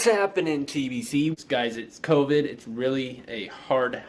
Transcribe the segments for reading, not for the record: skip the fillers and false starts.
happening, TBC? Guys, it's COVID. It's really a hard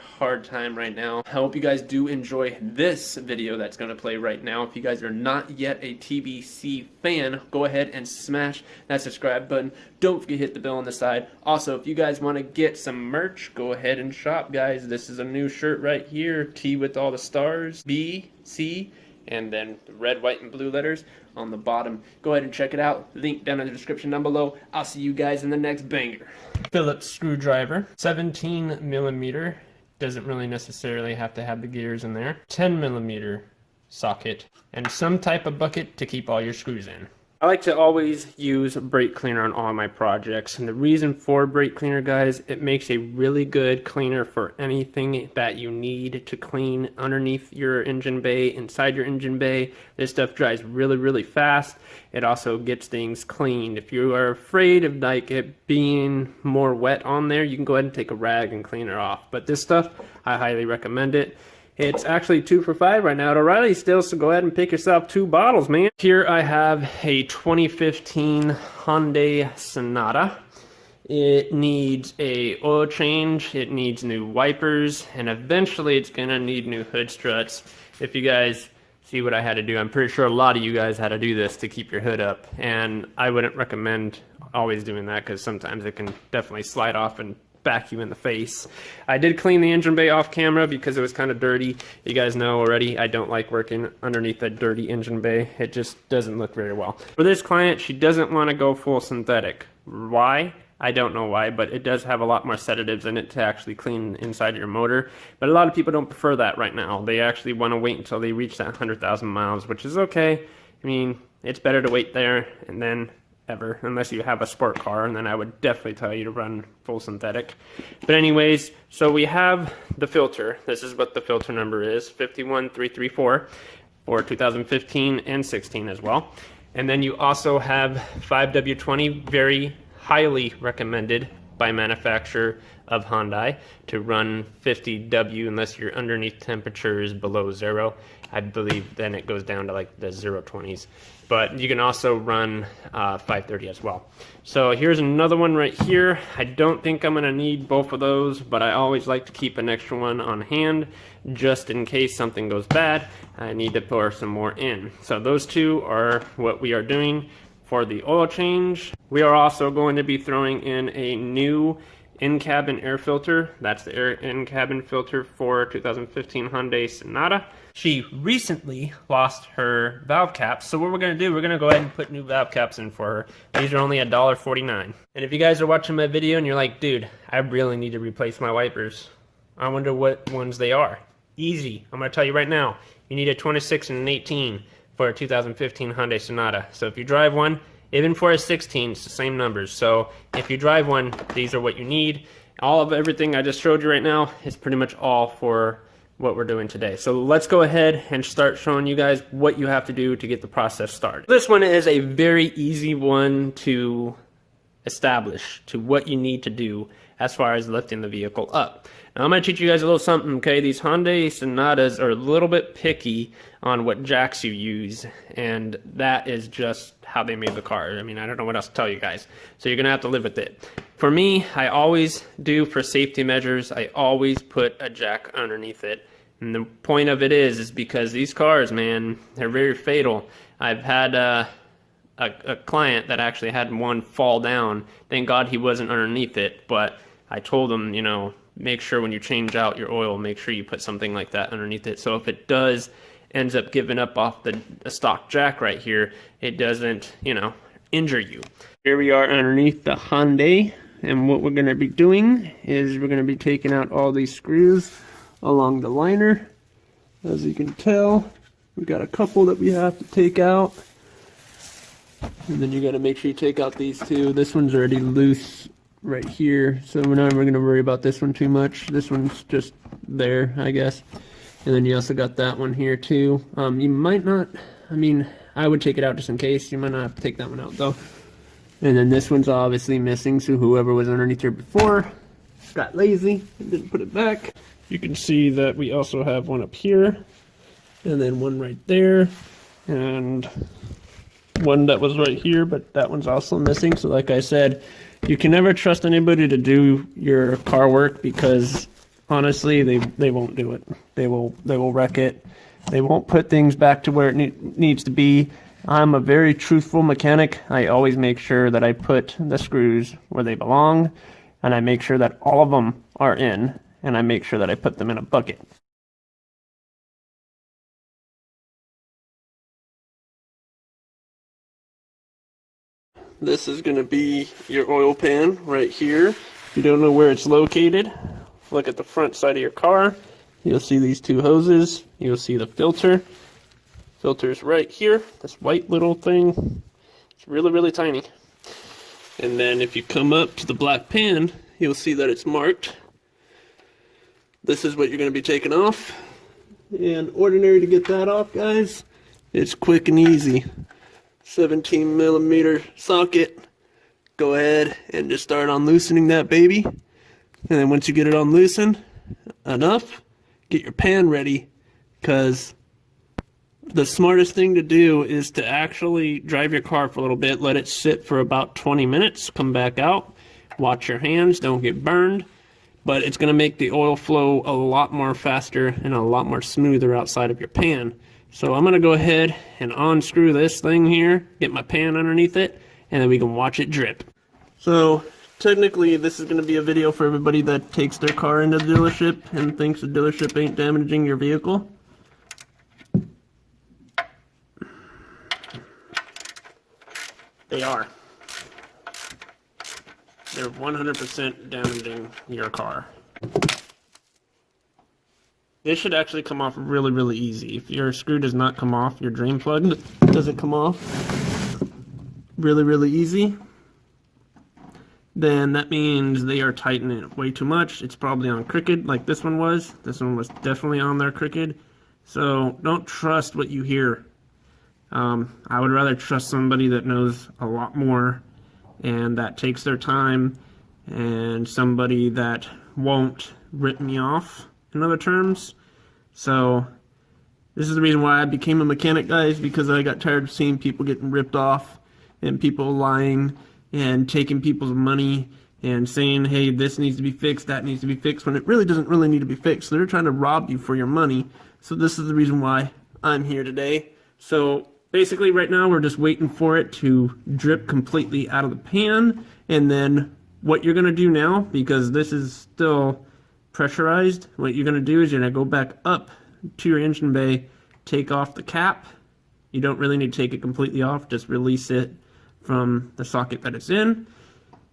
time right now. I hope you guys do enjoy this video that's going to play right now. If you guys are not yet a TBC fan, go ahead and smash that subscribe button. Don't forget to hit the bell on the side. Also, if you guys want to get some merch, go ahead and shop, guys. This is a new shirt right here. T with all the stars. B, C, and then red, white, and blue letters on the bottom. Go ahead and check it out. Link down in the description down below. I'll see you guys in the next banger. Phillips screwdriver, 17 millimeter. Doesn't really necessarily have to have the gears in there. 10 millimeter socket, and some type of bucket to keep all your screws in. I like to always use brake cleaner on all my projects, and the reason for brake cleaner, guys, it makes a really good cleaner for anything that you need to clean underneath your engine bay, inside your engine bay. This stuff dries really fast. It also gets things cleaned. If you are afraid of like it being more wet on there, you can go ahead and take a rag and clean it off. But this stuff, I highly recommend it. It's actually 2 for $5 right now at O'Reilly still, so go ahead and pick yourself 2 bottles, man. Here I have a 2015 Hyundai Sonata. It needs a oil change, it needs new wipers, and eventually it's gonna need new hood struts. If you guys see what I had to do, I'm pretty sure a lot of you guys had to do this to keep your hood up, and I wouldn't recommend always doing that because sometimes it can definitely slide off and back you in the face. I did clean the engine bay off camera because it was kind of dirty. You guys know already I don't like working underneath a dirty engine bay. It just doesn't look very well. For this client, she doesn't want to go full synthetic. Why? I don't know why, but it does have a lot more sedatives in it to actually clean inside your motor. But a lot of people don't prefer that right now. They actually want to wait until they reach that 100,000 miles, which is okay. I mean, it's better to wait there and then ever, unless you have a sport car, and then I would definitely tell you to run full synthetic. But anyways, so we have the filter. This is what the filter number is, 51334 for 2015 and 16 as well. And then you also have 5W20, very highly recommended by manufacturer of Hyundai to run 50W unless your underneath temperature is below 0. I believe then it goes down to like the 020s. But you can also run 530 as well. So here's another one right here. I don't think I'm gonna need both of those, but I always like to keep an extra one on hand just in case something goes bad. I need to pour some more in. So those two are what we are doing for the oil change. We are also going to be throwing in a new in-cabin air filter. That's the in-cabin filter for 2015 Hyundai Sonata. She recently lost her valve caps, so what we're going to do, we're going to go ahead and put new valve caps in for her. These are only $1.49. And if you guys are watching my video and you're like, dude, I really need to replace my wipers, I wonder what ones they are. Easy. I'm going to tell you right now. You need a 26 and an 18 for a 2015 Hyundai Sonata. So if you drive one, even for a 16, it's the same numbers. So if you drive one, these are what you need. All of everything I just showed you right now is pretty much all for what we're doing today. So let's go ahead and start showing you guys what you have to do to get the process started. This one is a very easy one to establish to what you need to do as far as lifting the vehicle up. Now I'm going to teach you guys a little something, okay? These Hyundai Sonatas are a little bit picky on what jacks you use, and that is just how they made the car. I mean, I don't know what else to tell you guys. So you're going to have to live with it. For me, I always do, for safety measures, I always put a jack underneath it. And the point of it is because these cars, man, they're very fatal. I've had a client that actually had one fall down. Thank God he wasn't underneath it, but I told him, you know, make sure when you change out your oil, make sure you put something like that underneath it. So if it ends up giving up off the stock jack right here, it doesn't, you know, injure you. Here we are underneath the Hyundai, and what we're going to be doing is we're going to be taking out all these screws along the liner. As you can tell, we got a couple that we have to take out. And then you got to make sure you take out these two. This one's already loose right here, so we're not going to worry about this one too much. This one's just there, I guess. And then you also got that one here too. You might not, I mean, I would take it out just in case. You might not have to take that one out though. And then this one's obviously missing, so whoever was underneath here before got lazy and didn't put it back. You can see that we also have one up here, and then one right there, and one that was right here, but that one's also missing. So like I said, you can never trust anybody to do your car work, because honestly, they won't do it. They will wreck it. They won't put things back to where it needs to be. I'm a very truthful mechanic. I always make sure that I put the screws where they belong, and I make sure that all of them are in, and I make sure that I put them in a bucket. This is going to be your oil pan right here. If you don't know where it's located, look at the front side of your car. You'll see these two hoses. You'll see the filter. Filter's right here. This white little thing. It's really, really tiny. And then if you come up to the black pan, you'll see that it's marked. This is what you're going to be taking off. And ordinary to get that off, guys, it's quick and easy. 17 millimeter socket. Go ahead and just start on loosening that baby. And then once you get it on loosened enough, get your pan ready, because the smartest thing to do is to actually drive your car for a little bit, let it sit for about 20 minutes, come back out, watch your hands, don't get burned, but it's going to make the oil flow a lot more faster and a lot more smoother outside of your pan. So I'm going to go ahead and unscrew this thing here, get my pan underneath it, and then we can watch it drip. So technically this is going to be a video for everybody that takes their car into the dealership and thinks the dealership ain't damaging your vehicle. They are. They're 100% damaging your car. This should actually come off really, really easy. If your screw does not come off, your drain plug doesn't come off really, really easy, then that means they are tightening it way too much. It's probably on crooked like this one was. This one was definitely on there crooked. So don't trust what you hear. I would rather trust somebody that knows a lot more and that takes their time, and somebody that won't rip me off, in other terms. So this is the reason why I became a mechanic, guys, because I got tired of seeing people getting ripped off and people lying and taking people's money and saying, hey, this needs to be fixed, that needs to be fixed, when it really doesn't really need to be fixed. They're trying to rob you for your money. So this is the reason why I'm here today. So basically right now we're just waiting for it to drip completely out of the pan, and then what you're going to do now, because this is still pressurized, what you're going to do is you're going to go back up to your engine bay, take off the cap. You don't really need to take it completely off, just release it from the socket that it's in.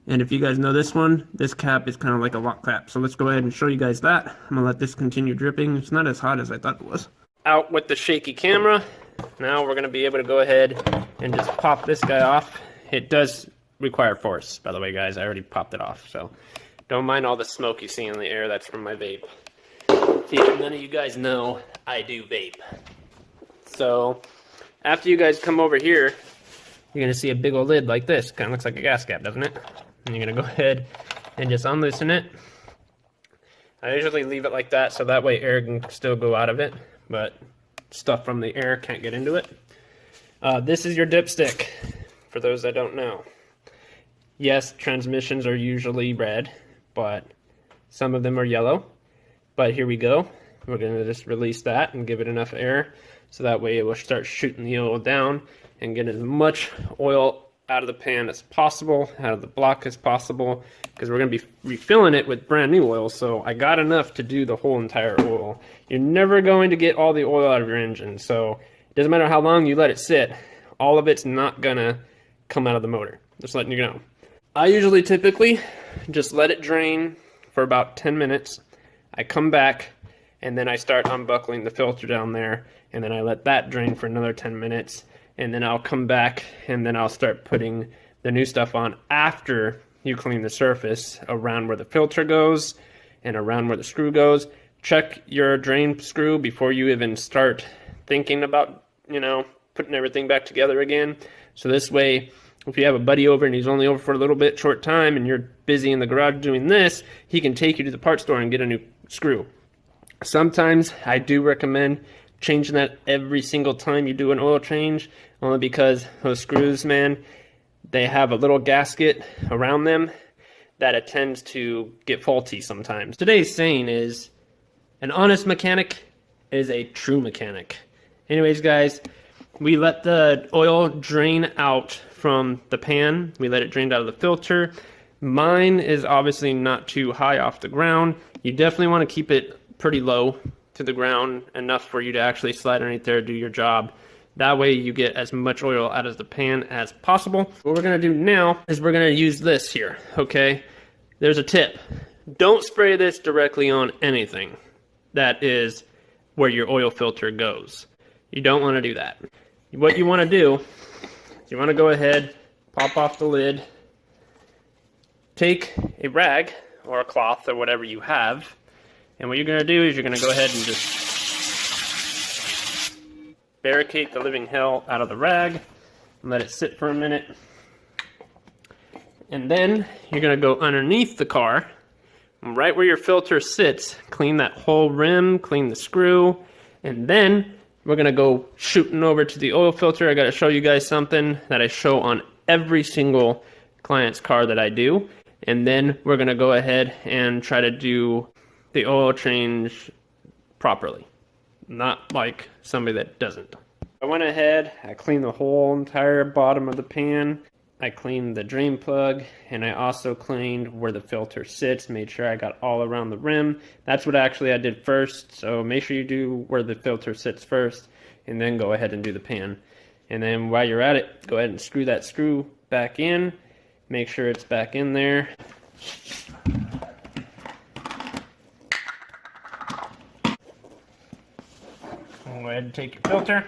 And if you guys know this one, this cap is kind of like a lock cap. So let's go ahead and show you guys that. I'm going to let this continue dripping. It's not as hot as I thought it was. Out with the shaky camera. Now we're going to be able to go ahead and just pop this guy off. It does require force, by the way, guys. I already popped it off, so don't mind all the smoke you see in the air. That's from my vape. See, none of you guys know I do vape. So after you guys come over here, you're going to see a big old lid like this. Kind of looks like a gas cap, doesn't it? And you're going to go ahead and just unloosen it. I usually leave it like that so that way air can still go out of it, but stuff from the air can't get into it. This is your dipstick, for those that don't know. Yes, transmissions are usually red, but some of them are yellow. But here we go. We're going to just release that and give it enough air so that way it will start shooting the oil down and get as much oil out of the pan as possible, out of the block as possible, because we're going to be refilling it with brand new oil, so I got enough to do the whole entire oil. You're never going to get all the oil out of your engine, so it doesn't matter how long you let it sit, all of it's not going to come out of the motor. Just letting you know. I usually typically just let it drain for about 10 minutes. I come back and then I start unbuckling the filter down there, and then I let that drain for another 10 minutes, and then I'll come back and then I'll start putting the new stuff on after you clean the surface around where the filter goes and around where the screw goes. Check your drain screw before you even start thinking about, putting everything back together again. So this way, if you have a buddy over and he's only over for a little bit short time and you're busy in the garage doing this, he can take you to the parts store and get a new screw. Sometimes I do recommend changing that every single time you do an oil change, only because those screws, man, they have a little gasket around them that it tends to get faulty sometimes. Today's saying is, an honest mechanic is a true mechanic. Anyways, guys, we let the oil drain out from the pan. We let it drain out of the filter. Mine is obviously not too high off the ground. You definitely want to keep it pretty low to the ground, enough for you to actually slide underneath there and do your job. That way you get as much oil out of the pan as possible. What we're gonna do now is we're gonna use this here, okay? There's a tip. Don't spray this directly on anything that is where your oil filter goes. You don't wanna do that. What you wanna do is you wanna go ahead, pop off the lid, take a rag or a cloth or whatever you have, and what you're gonna do is you're gonna go ahead and just barricade the living hell out of the rag and let it sit for a minute. And then you're gonna go underneath the car, right where your filter sits, clean that whole rim, clean the screw, and then we're gonna go shooting over to the oil filter. I gotta show you guys something that I show on every single client's car that I do. And then we're gonna go ahead and try to do the oil change properly. Not like somebody that doesn't. I went ahead, I cleaned the whole entire bottom of the pan. I cleaned the drain plug, and I also cleaned where the filter sits, made sure I got all around the rim. That's what actually I did first, so make sure you do where the filter sits first, and then go ahead and do the pan. And then while you're at it, go ahead and screw that screw back in. Make sure it's back in there. Go ahead and take your filter.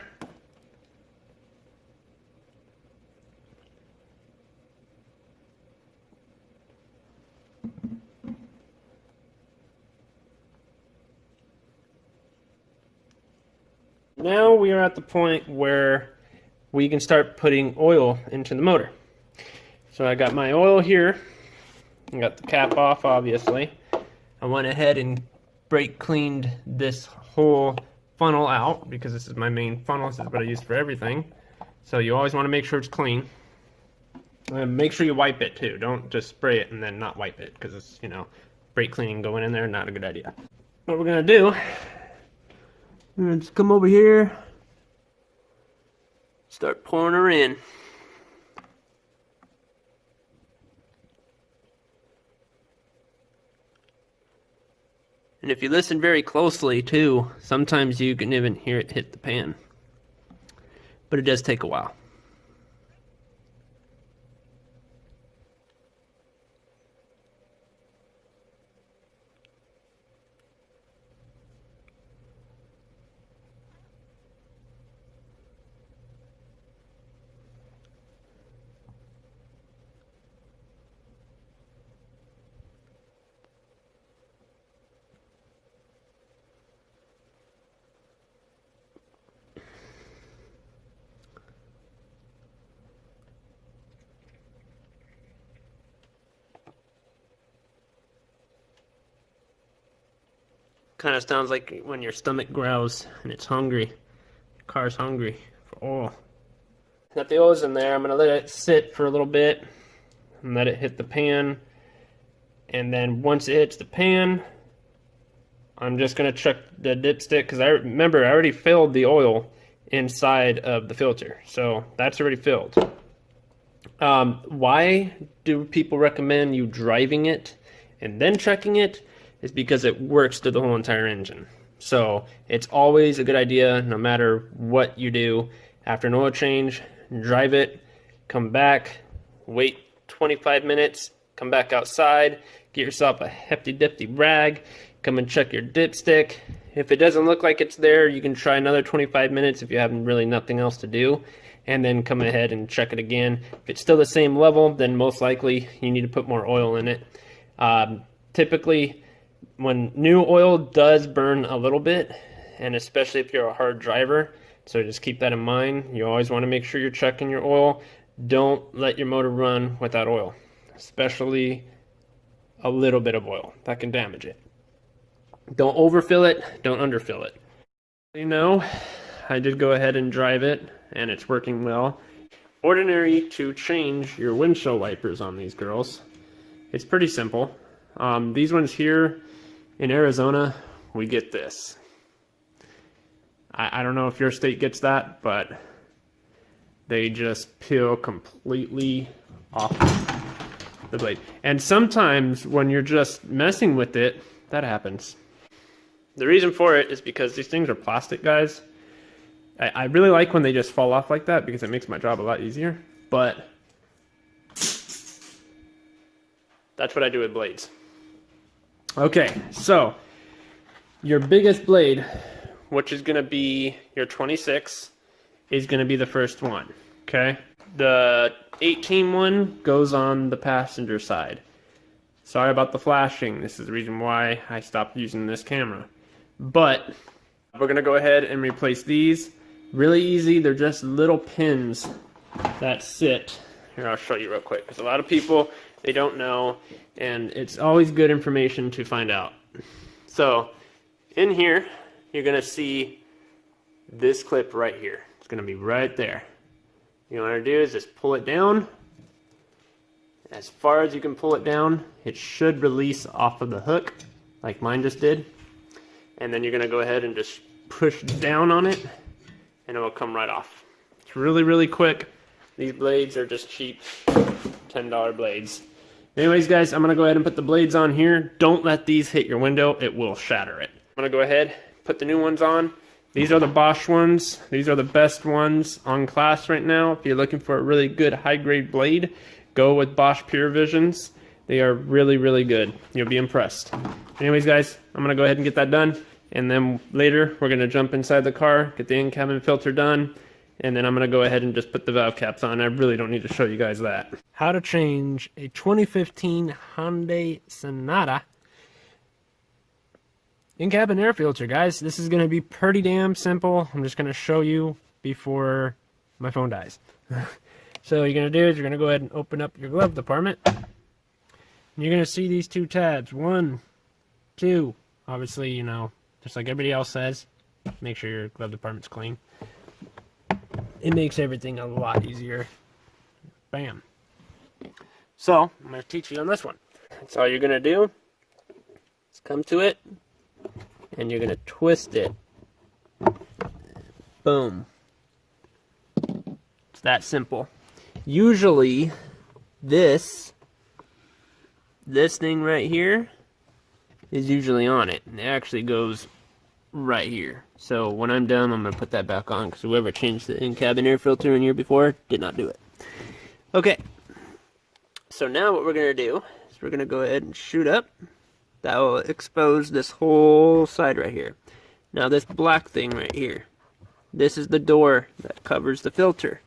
Now we are at the point where we can start putting oil into the motor. So I got my oil here. I got the cap off, obviously. I went ahead and brake cleaned this whole funnel out because this is my main funnel. This is what I use for everything. So you always want to make sure it's clean. And make sure you wipe it too. Don't just spray it and then not wipe it, because it's, you know, brake cleaning going in there, not a good idea. What we're gonna do, we're gonna just come over here, start pouring her in. And if you listen very closely too, sometimes you can even hear it hit the pan. But it does take a while. Kind of sounds like when your stomach growls and it's hungry. Your car's hungry for oil. Got the oils in there. I'm going to let it sit for a little bit and let it hit the pan. And then once it hits the pan, I'm just going to check the dipstick, because I remember I already filled the oil inside of the filter. So that's already filled. Why do people recommend you driving it and then checking it? Is because it works through the whole entire engine. So it's always a good idea, no matter what you do, after an oil change, drive it, come back, wait 25 minutes, come back outside, get yourself a hefty dipty rag, come and check your dipstick. If it doesn't look like it's there, you can try another 25 minutes if you have really nothing else to do, and then come ahead and check it again. If it's still the same level, then most likely you need to put more oil in it. Typically, when new oil does burn a little bit, and especially if you're a hard driver, so just keep that in mind. You always want to make sure you're checking your oil. Don't let your motor run without oil, especially a little bit of oil. That can damage it. Don't overfill it, don't underfill it. You know, I did go ahead and drive it, and it's working well. Ordinary to change your windshield wipers on these girls. It's pretty simple. These ones here in Arizona, we get this. I don't know if your state gets that, but they just peel completely off the blade. And sometimes when you're just messing with it, that happens. The reason for it is because these things are plastic, guys. I really like when they just fall off like that because it makes my job a lot easier, but that's what I do with blades. Okay, so your biggest blade, which is going to be your 26, is going to be the first one, okay? The 18 one goes on the passenger side. Sorry about the flashing. This is the reason why I stopped using this camera. But we're going to go ahead and replace these. Really easy. They're just little pins that sit. Here, I'll show you real quick, because a lot of people, they don't know, and it's always good information to find out. So in here, you're going to see this clip right here. It's going to be right there. What you want to do is just pull it down. As far as you can pull it down, it should release off of the hook, like mine just did. And then you're going to go ahead and just push down on it, and it will come right off. It's really, really quick. These blades are just cheap $10 blades. Anyways, guys, I'm going to go ahead and put the blades on here. Don't let these hit your window. It will shatter it. I'm going to go ahead, put the new ones on. These are the Bosch ones. These are the best ones on class right now. If you're looking for a really good high-grade blade, go with Bosch Pure Visions. They are really, really good. You'll be impressed. Anyways, guys, I'm going to go ahead and get that done. And then later, we're going to jump inside the car, get the in-cabin filter done, and then I'm going to go ahead and just put the valve caps on. I really don't need to show you guys that. How to change a 2015 Hyundai Sonata in-cabin air filter, guys. This is going to be pretty damn simple. I'm just going to show you before my phone dies. So what you're going to do is you're going to go ahead and open up your glove compartment. And you're going to see these two tabs. 1, 2. Obviously, you know, just like everybody else says, make sure your glove compartment's clean. It makes everything a lot easier. Bam. So, I'm going to teach you on this one. That's all you're going to do is come to it, and you're going to twist it. Boom. It's that simple. Usually, this thing right here is usually on it, and it actually goes right here. So when I'm done, I'm going to put that back on, because whoever changed the in-cabin air filter in here before did not do it. Okay, so now what we're going to do is we're going to go ahead and shoot up. That will expose this whole side right here. Now this black thing right here, this is the door that covers the filter.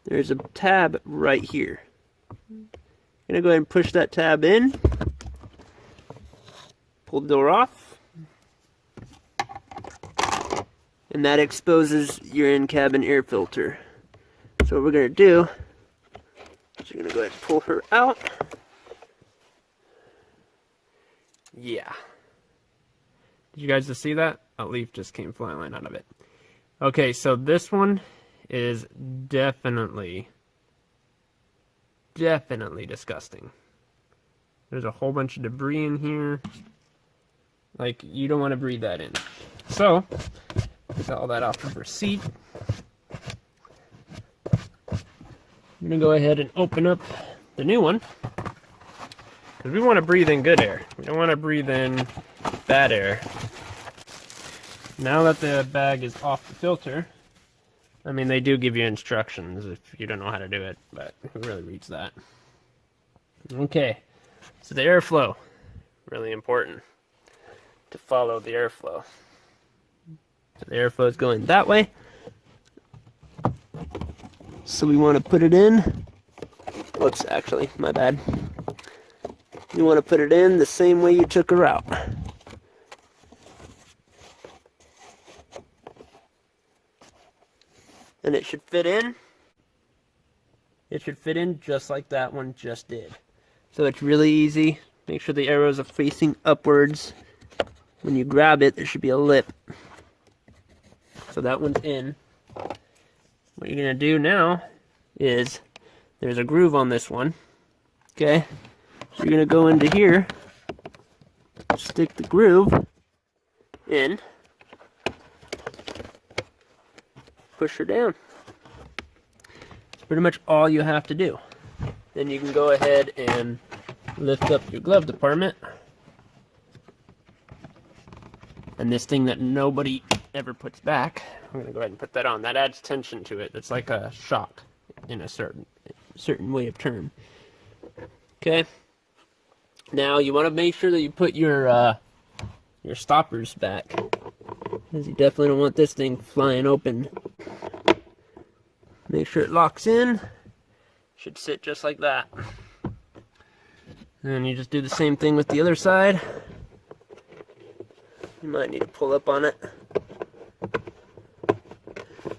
There's a tab right here. I'm going to go ahead and push that tab in. Pull the door off, and that exposes your in-cabin air filter. So what we're going to do is you're going to go ahead and pull her out. Yeah. Did you guys just see that? A leaf just came flying out of it. Okay, so this one is definitely disgusting. There's a whole bunch of debris in here. Like, you don't want to breathe that in. So, get all that off of her seat. I'm going to go ahead and open up the new one, because we want to breathe in good air. We don't want to breathe in bad air. Now that the bag is off the filter, I mean, they do give you instructions if you don't know how to do it, but who really reads that? Okay, so the airflow, really important to follow the airflow. So the airflow is going that way. So we want to put it in. Whoops, actually, my bad. You want to put it in the same way you took her out. And it should fit in. It should fit in just like that one just did. So it's really easy. Make sure the arrows are facing upwards. When you grab it, there should be a lip. So that one's in. What you're gonna do now is, there's a groove on this one. Okay? So you're gonna go into here, stick the groove in, push her down. It's pretty much all you have to do. Then you can go ahead and lift up your glove compartment. And this thing that nobody ever puts back, I'm going to go ahead and put that on. That adds tension to it. It's like a shock in a certain way of term. Okay. Now you want to make sure that you put your stoppers back, because you definitely don't want this thing flying open. Make sure it locks in. Should sit just like that. And you just do the same thing with the other side. You might need to pull up on it.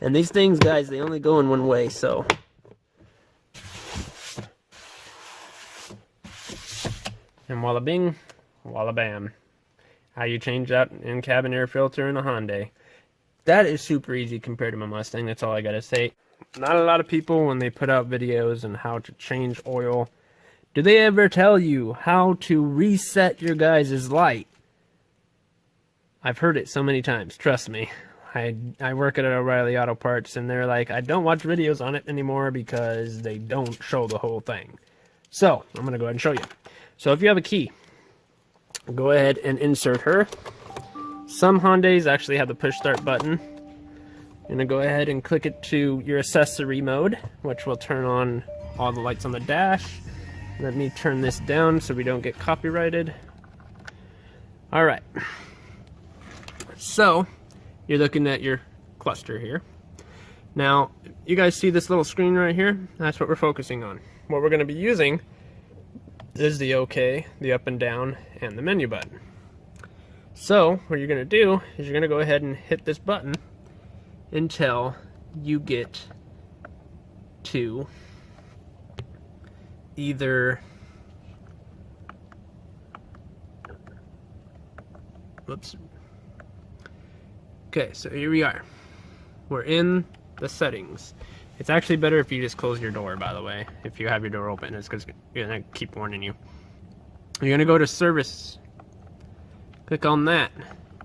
And these things, guys, they only go in one way, so. And walla bing, walla bam. How you change that in-cabin air filter in a Hyundai. That is super easy compared to my Mustang, that's all I gotta say. Not a lot of people, when they put out videos on how to change oil, do they ever tell you how to reset your guys' light? I've heard it so many times, trust me. I work at O'Reilly Auto Parts, and they're like, I don't watch videos on it anymore because they don't show the whole thing. So, I'm going to go ahead and show you. So if you have a key, go ahead and insert her. Some Hyundais actually have the push start button. You're going to go ahead and click it to your accessory mode, which will turn on all the lights on the dash. Let me turn this down so we don't get copyrighted. Alright. So, you're looking at your cluster here. Now, you guys see this little screen right here? That's what we're focusing on. What we're going to be using is the OK, the up and down, and the menu button. So, what you're going to do is you're going to go ahead and hit this button until you get to either, whoops. Okay, so here we are. We're in the settings. It's actually better if you just close your door, by the way, if you have your door open. It's because you're going to keep warning you. You're going to go to service. Click on that.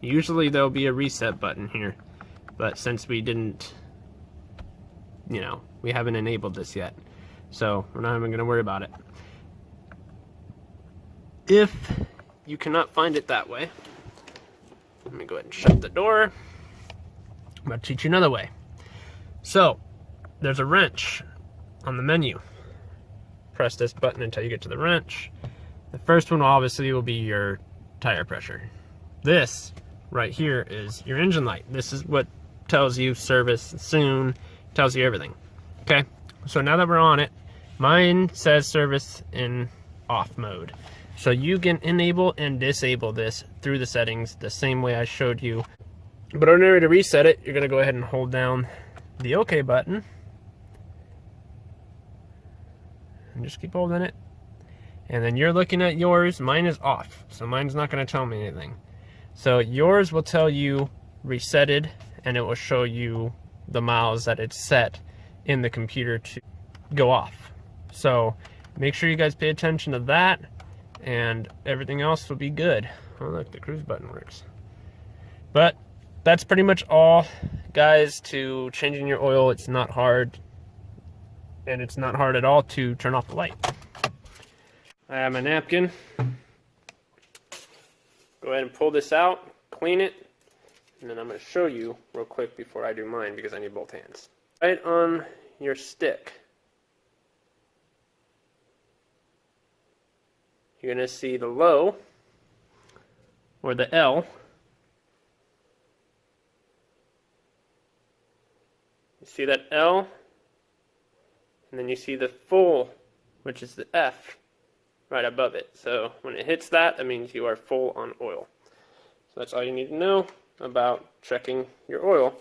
Usually there'll be a reset button here, but since we didn't, we haven't enabled this yet, so we're not even going to worry about it. If you cannot find it that way, let me go ahead and shut the door. I'm going to teach you another way. So, there's a wrench on the menu. Press this button until you get to the wrench. The first one obviously will be your tire pressure. This right here is your engine light. This is what tells you service soon, tells you everything. Okay, so now that we're on it, mine says service in off mode. So you can enable and disable this through the settings the same way I showed you. But in order to reset it, you're going to go ahead and hold down the OK button. And just keep holding it. And then you're looking at yours. Mine is off, so mine's not going to tell me anything. So yours will tell you resetted, and it will show you the miles that it's set in the computer to go off. So make sure you guys pay attention to that, and everything else will be good. Oh look, the cruise button works. But that's pretty much all, guys, to changing your oil. It's not hard, and it's not hard at all to turn off the light. I have my napkin. Go ahead and pull this out, clean it, and then I'm going to show you real quick before I do mine because I need both hands. Right on your stick, you're going to see the low, or the L. You see that L, and then you see the full, which is the F, right above it. So when it hits that, that means you are full on oil. So that's all you need to know about checking your oil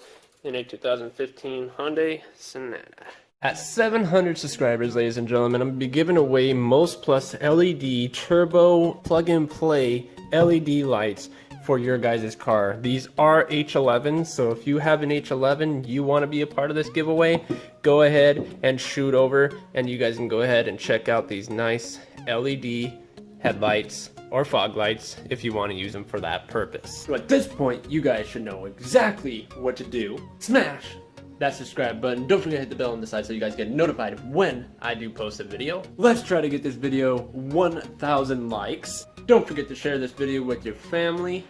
in a 2015 Hyundai Sonata. At 700 subscribers, ladies and gentlemen, I'm going to be giving away Most Plus LED Turbo Plug-and-Play LED lights for your guys' car. These are H11s, so if you have an H11, you want to be a part of this giveaway, go ahead and shoot over, and you guys can go ahead and check out these nice LED headlights or fog lights if you want to use them for that purpose. So at this point, you guys should know exactly what to do. Smash that subscribe button. Don't forget to hit the bell on the side so you guys get notified when I do post a video. Let's try to get this video 1,000 likes. Don't forget to share this video with your family,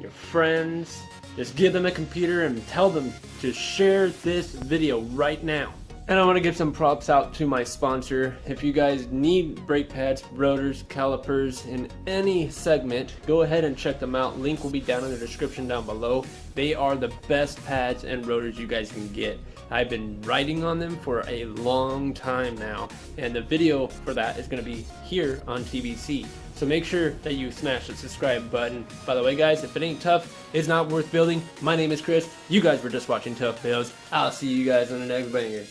your friends. Just give them a computer and tell them to share this video right now. And I want to give some props out to my sponsor. If you guys need brake pads, rotors, calipers in any segment, go ahead and check them out. Link will be down in the description down below. They are the best pads and rotors you guys can get. I've been writing on them for a long time now, and the video for that is going to be here on TBC. So make sure that you smash the subscribe button. By the way, guys, if it ain't tough, it's not worth building. My name is Chris. You guys were just watching ToughBuilds. I'll see you guys on the next banger.